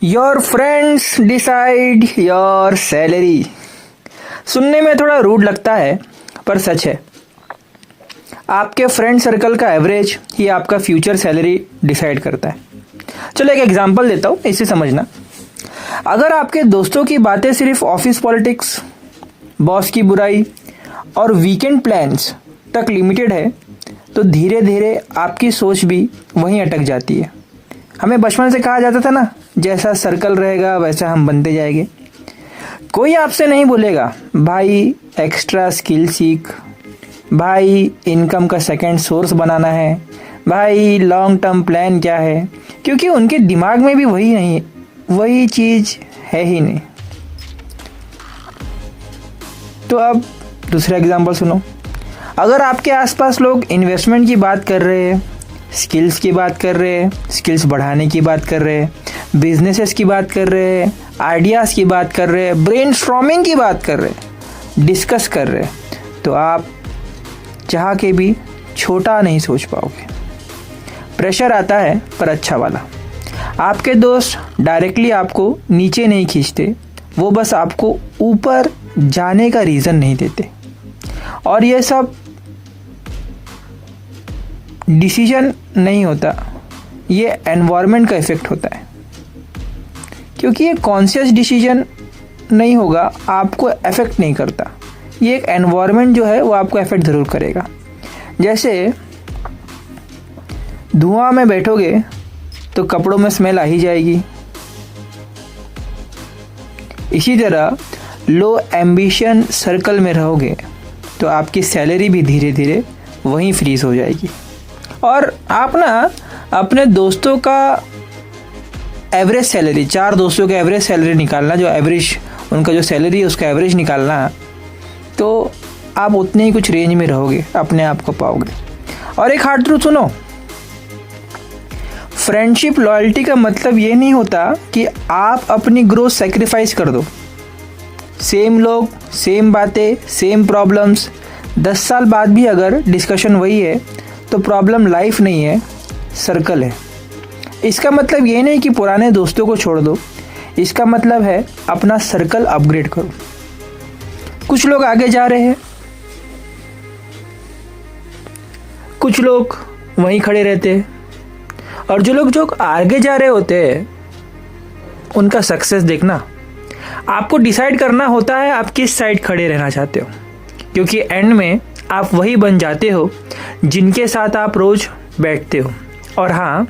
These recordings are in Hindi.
Your friends decide your salary. सुनने में थोड़ा रूड लगता है पर सच है। आपके फ्रेंड सर्कल का एवरेज ही आपका फ्यूचर सैलरी डिसाइड करता है। चलो एक एग्जांपल देता हूँ, इसे समझना। अगर आपके दोस्तों की बातें सिर्फ ऑफिस पॉलिटिक्स, बॉस की बुराई और वीकेंड प्लान्स तक लिमिटेड है तो धीरे धीरे आपकी सोच भी वहीं अटक जाती है। हमें बचपन से कहा जाता था ना, जैसा सर्कल रहेगा वैसा हम बनते जाएंगे। कोई आपसे नहीं बोलेगा भाई एक्स्ट्रा स्किल सीख, भाई इनकम का सेकंड सोर्स बनाना है, भाई लॉन्ग टर्म प्लान क्या है, क्योंकि उनके दिमाग में भी वही चीज़ है ही नहीं। तो अब दूसरा एग्जांपल सुनो। अगर आपके आसपास लोग इन्वेस्टमेंट की बात कर रहे हैं, स्किल्स की बात कर रहे हैं, स्किल्स बढ़ाने की बात कर रहे हैं, बिजनेसेस की बात कर रहे हैं, आइडियाज़ की बात कर रहे हैं, ब्रेनस्टॉर्मिंग की बात कर रहे हैं, डिस्कस कर रहे हैं, तो आप चाह के भी छोटा नहीं सोच पाओगे। प्रेशर आता है पर अच्छा वाला। आपके दोस्त डायरेक्टली आपको नीचे नहीं खींचते, वो बस आपको ऊपर जाने का रीज़न नहीं देते। और ये सब डिसीजन नहीं होता, ये एनवायरनमेंट का इफ़ेक्ट होता है। क्योंकि ये कॉन्शियस डिसीजन नहीं होगा, आपको अफेक्ट नहीं करता। ये एक एनवायरनमेंट जो है वो आपको अफेक्ट ज़रूर करेगा। जैसे धुआं में बैठोगे तो कपड़ों में स्मेल आ ही जाएगी। इसी तरह लो एम्बिशन सर्कल में रहोगे तो आपकी सैलरी भी धीरे धीरे वहीं फ्रीज हो जाएगी। और आप ना अपने दोस्तों का एवरेज सैलरी, 4 दोस्तों का एवरेज सैलरी निकालना, जो एवरेज उनका जो सैलरी है उसका एवरेज निकालना, तो आप उतने ही कुछ रेंज में रहोगे, अपने आप को पाओगे। और एक हार्ड ट्रूथ सुनो, फ्रेंडशिप लॉयल्टी का मतलब ये नहीं होता कि आप अपनी ग्रोथ सेक्रीफाइस कर दो। सेम लोग, सेम बातें, सेम प्रॉब्लम्स, 10 साल बाद भी अगर डिस्कशन वही है तो प्रॉब्लम लाइफ नहीं है, सर्कल है। इसका मतलब ये नहीं कि पुराने दोस्तों को छोड़ दो, इसका मतलब है अपना सर्कल अपग्रेड करो। कुछ लोग आगे जा रहे हैं, कुछ लोग वहीं खड़े रहते हैं, और जो लोग आगे जा रहे होते हैं उनका सक्सेस देखना। आपको डिसाइड करना होता है आप किस साइड खड़े रहना चाहते हो, क्योंकि एंड में आप वही बन जाते हो जिनके साथ आप रोज बैठते हो। और हाँ,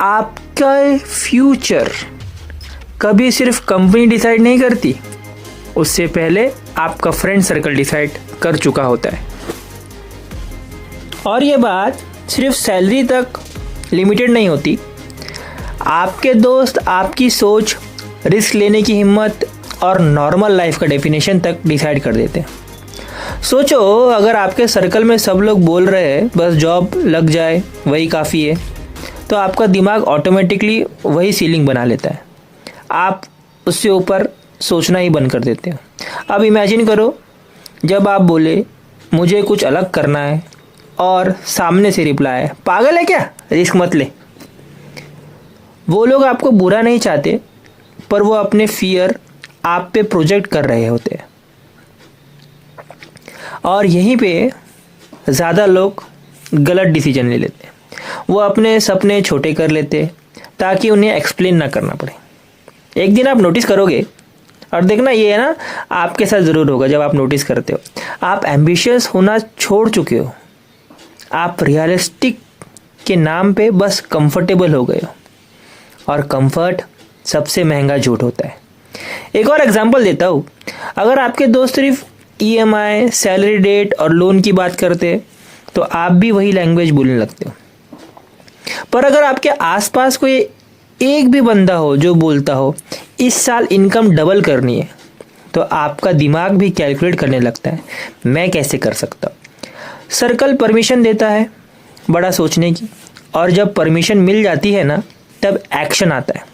आपका फ्यूचर कभी सिर्फ कंपनी डिसाइड नहीं करती, उससे पहले आपका फ्रेंड सर्कल डिसाइड कर चुका होता है। और ये बात सिर्फ सैलरी तक लिमिटेड नहीं होती। आपके दोस्त आपकी सोच, रिस्क लेने की हिम्मत और नॉर्मल लाइफ का डेफिनेशन तक डिसाइड कर देते हैं। सोचो, अगर आपके सर्कल में सब लोग बोल रहे हैं बस जॉब लग जाए वही काफ़ी है, तो आपका दिमाग ऑटोमेटिकली वही सीलिंग बना लेता है। आप उससे ऊपर सोचना ही बंद कर देते हो। अब इमेजिन करो, जब आप बोले मुझे कुछ अलग करना है और सामने से रिप्लाई है पागल है क्या, रिस्क मत ले। वो लोग आपको बुरा नहीं चाहते, पर वो अपने फियर आप पे प्रोजेक्ट कर रहे होते हैं। और यहीं पे ज़्यादा लोग गलत डिसीजन ले लेते हैं। वो अपने सपने छोटे कर लेते हैं ताकि उन्हें एक्सप्लेन ना करना पड़े। एक दिन आप नोटिस करोगे, और देखना ये है ना, आपके साथ ज़रूर होगा। जब आप नोटिस करते हो आप एम्बिशियस होना छोड़ चुके हो, आप रियलिस्टिक के नाम पे बस कंफर्टेबल हो गए हो। और कंफर्ट सबसे महंगा झूठ होता है। एक और एग्जांपल देता हूँ। अगर आपके दोस्त सिर्फ EMI, सैलरी डेट और लोन की बात करते हैं तो आप भी वही लैंग्वेज बोलने लगते हो। पर अगर आपके आसपास कोई एक भी बंदा हो जो बोलता हो इस साल इनकम डबल करनी है, तो आपका दिमाग भी कैलकुलेट करने लगता है, मैं कैसे कर सकता हूँ। सर्कल परमिशन देता है बड़ा सोचने की, और जब परमिशन मिल जाती है ना, तब एक्शन आता है।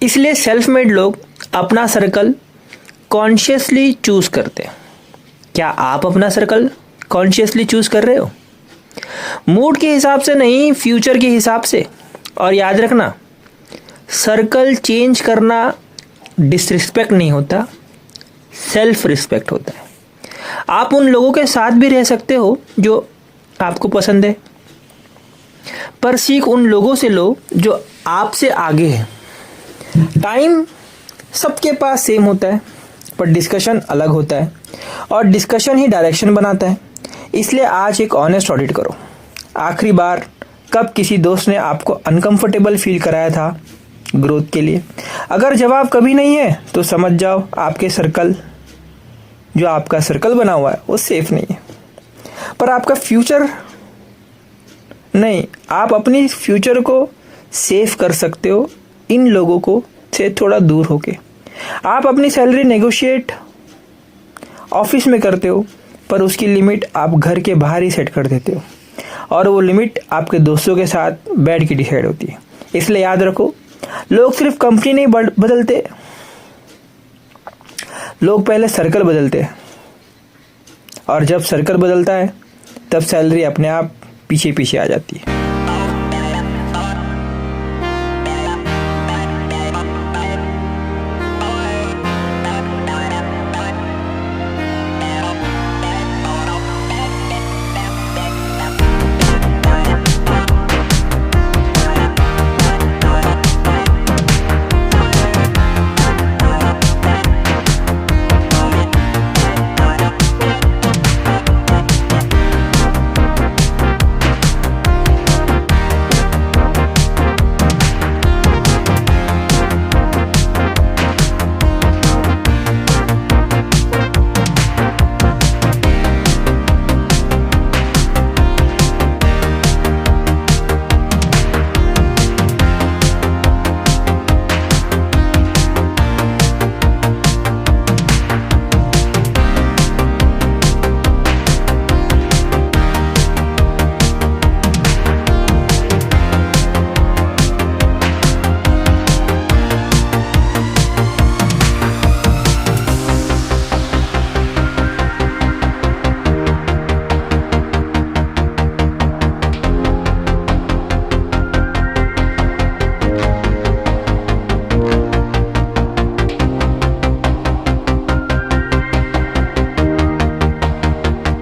इसलिए सेल्फ मेड लोग अपना सर्कल कॉन्शियसली चूज करते हैं। क्या आप अपना सर्कल कॉन्शियसली चूज कर रहे हो? मूड के हिसाब से नहीं, फ्यूचर के हिसाब से। और याद रखना, सर्कल चेंज करना डिसरिस्पेक्ट नहीं होता, सेल्फ रिस्पेक्ट होता है। आप उन लोगों के साथ भी रह सकते हो जो आपको पसंद है, पर सीख उन लोगों से लो जो आपसे आगे है। टाइम सबके पास सेम होता है, पर डिस्कशन अलग होता है, और डिस्कशन ही डायरेक्शन बनाता है। इसलिए आज एक ऑनेस्ट ऑडिट करो। आखिरी बार कब किसी दोस्त ने आपको अनकंफर्टेबल फील कराया था ग्रोथ के लिए? अगर जवाब कभी नहीं है तो समझ जाओ आपके सर्कल, जो आपका सर्कल बना हुआ है, वो सेफ नहीं है। पर आपका फ्यूचर नहीं, आप अपनी फ्यूचर को सेव कर सकते हो इन लोगों को से थोड़ा दूर होके। आप अपनी सैलरी नेगोशिएट ऑफिस में करते हो, पर उसकी लिमिट आप घर के बाहर ही सेट कर देते हो, और वो लिमिट आपके दोस्तों के साथ बैठ के डिसाइड होती है। इसलिए याद रखो, लोग सिर्फ कंपनी नहीं बदलते, लोग पहले सर्कल बदलते हैं, और जब सर्कल बदलता है तब सैलरी अपने आप पीछे पीछे आ जाती है।